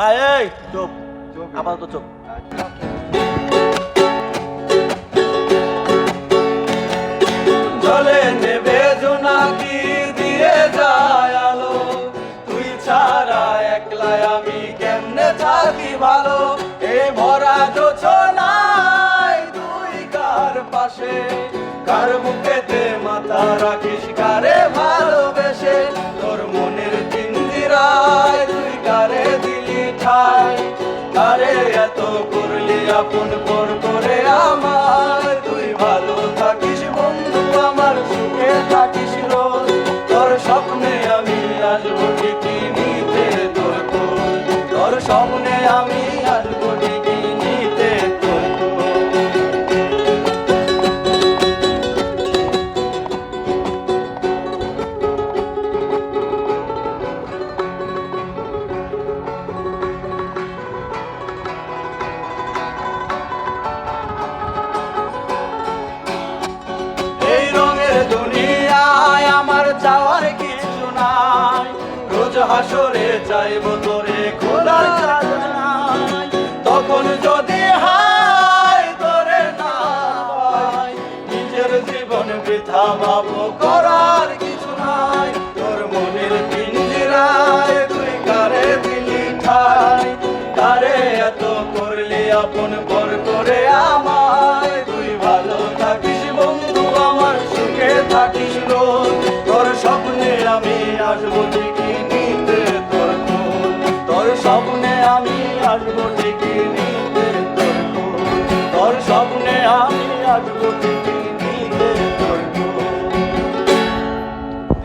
এই চুপ, আপাতত চুপ। জলে নেবে জোনাকি দিয়ে যায় আলো, তুই ছাড়া একলাই আমি কেমনে থাকি ভালো। এই ভরা জোছনায় তুই কার পাশে, কার বুকেতে মাথা রাখিস কারে ভালোবেসে। তোর মনের পিঞ্জিরায় তুই কারে দিলি ঠাই, কারে এত করলি আপন পর করে আমার। তুই ভালো থাকিস বন্ধু আমার, সুখে থাকিস রোজ। তোর স্বপ্নে আমি আসবো ঠিকই নিতে তোর খোঁজ, তোর স্বপ্নে আমি আসবো ঠিকই নিতে তোর খোঁজ। এই রঙের দুনিয়ায় আমার যাওয়ার কিছু নাই, রোজ হাসরে চাইবো তোরে খোলার খাজনায়। তখন যদি হায় তোরে না পাই, নিজের জীবন বৃথা ভাবো করার কিছু নাই। তোর মনের পিঞ্জিরায় তুই কারে দিলি ঠাই, কারে এত করলি আপন পর করে আমায়। তুই ভালো থাকিস বন্ধু আমার, সুখে থাকিস রোজ। তোর স্বপ্নে আমি আসবো ঠিকই নিতে তোর খোঁজ, তোর স্বপ্নে আমি আসবো ঠিকই নিতে তোর খোঁজ, তোর স্বপ্নে আমি আসবো ঠিকই